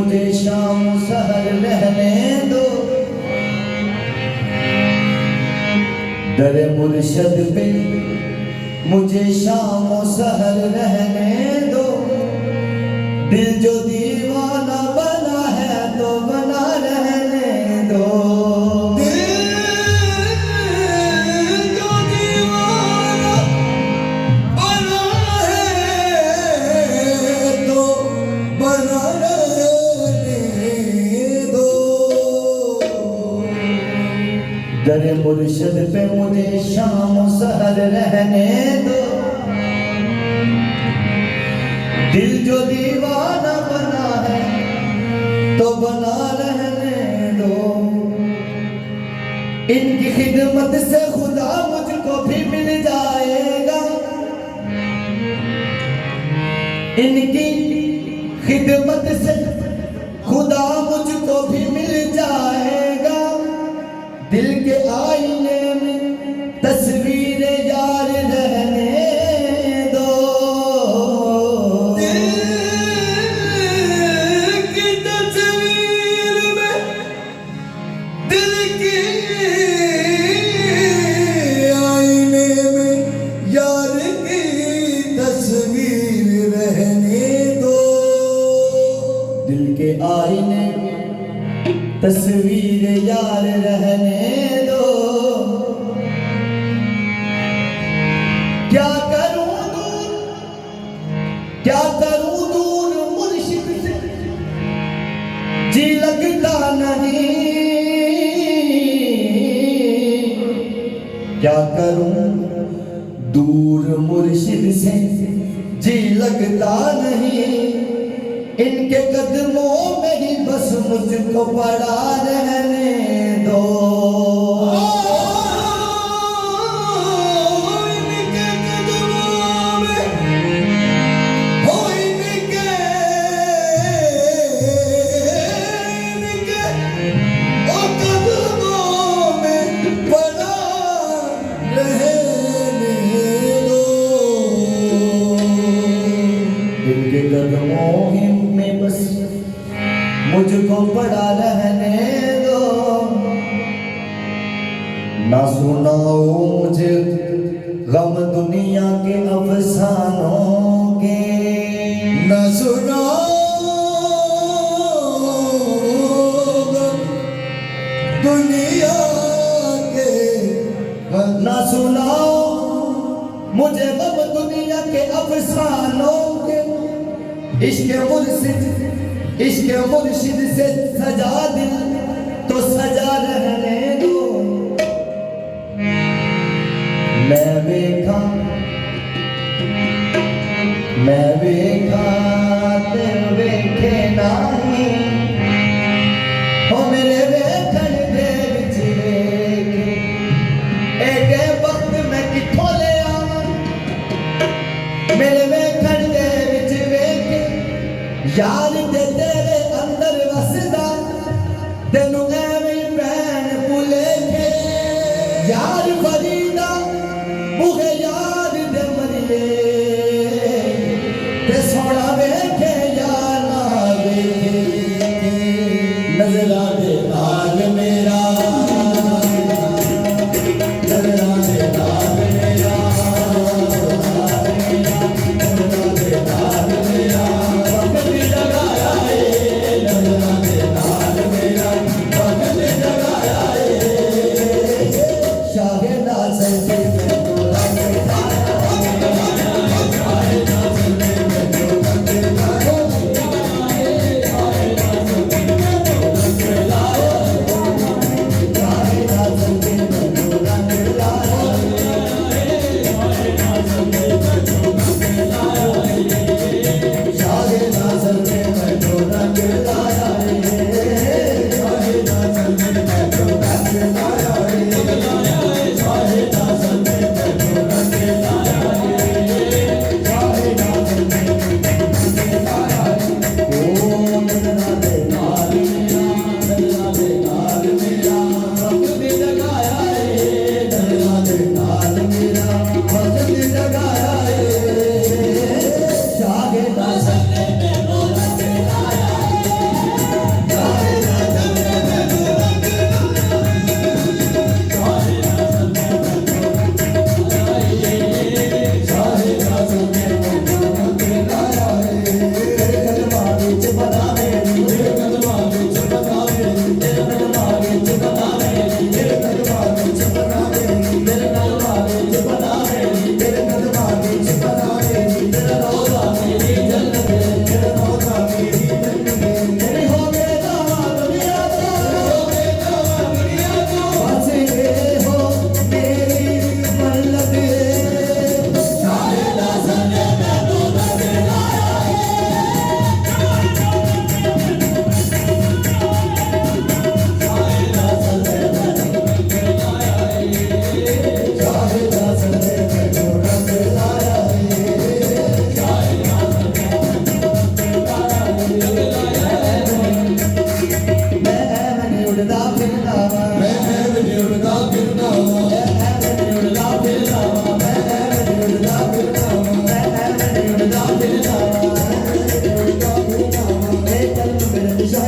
मुझे शाम सहर रहने दो, दरे मुर्शद पे मुझे शाम सहर रहने दो। दिल जो दीवाना बना है तो बना रहने दो। दरे मुर्शद पे मुझे शाम सहर रहने दो। दिल जो दीवाना बना है तो बना रहने दो। इनकी खिदमत से खुदा मुझको भी मिल जाएगा, इनकी खिदमत से खुदा मुझको भी मिल जाएगा। दिल के आईने में तस्वीर यार रहने दो। दिल की तस्वीर में दिल की आईने में यार की तस्वीर रहने दो। दिल के आईने में तस्वीर यार रहने दो। क्या करूं दूर मुर्शिद से जी लगता नहीं। क्या करूं दूर मुर्शिद से जी लगता नहीं। इनके कदमों में ही बस मुझको पड़ा रहने दो। इनके कदमों में हो, इनके कदमों में पड़ा रहने दो। इनके कदमों ही में बस मुझको पड़ा रहने दो। ना सुनाओ मुझे गम दुनिया के अफसानों के, ना सुनाओ दुनिया के, ना सुनाओ मुझे गम दुनिया के अफसानों के। इश्क मुर्शिद से सजा दिल तो सजा रहने दो। मैं वेखा ते वेखे नहीं हो। मेरे वेखण दे विच वेखे एक वक्त मैं किथों ले आवां। मेरे वेखण दे विच वेखे यार ते तेरे अंदर वसदा, तेनू एवें पैन भुलेखे। यार फरीदा मुहे यार दे मरिए ते सोना वेखे यार ना वेखे। नजरा दे नाल मेरा, नजरा दे नाल मेरा, नजरा दे नाल मेरा।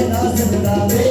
ना सजदा वे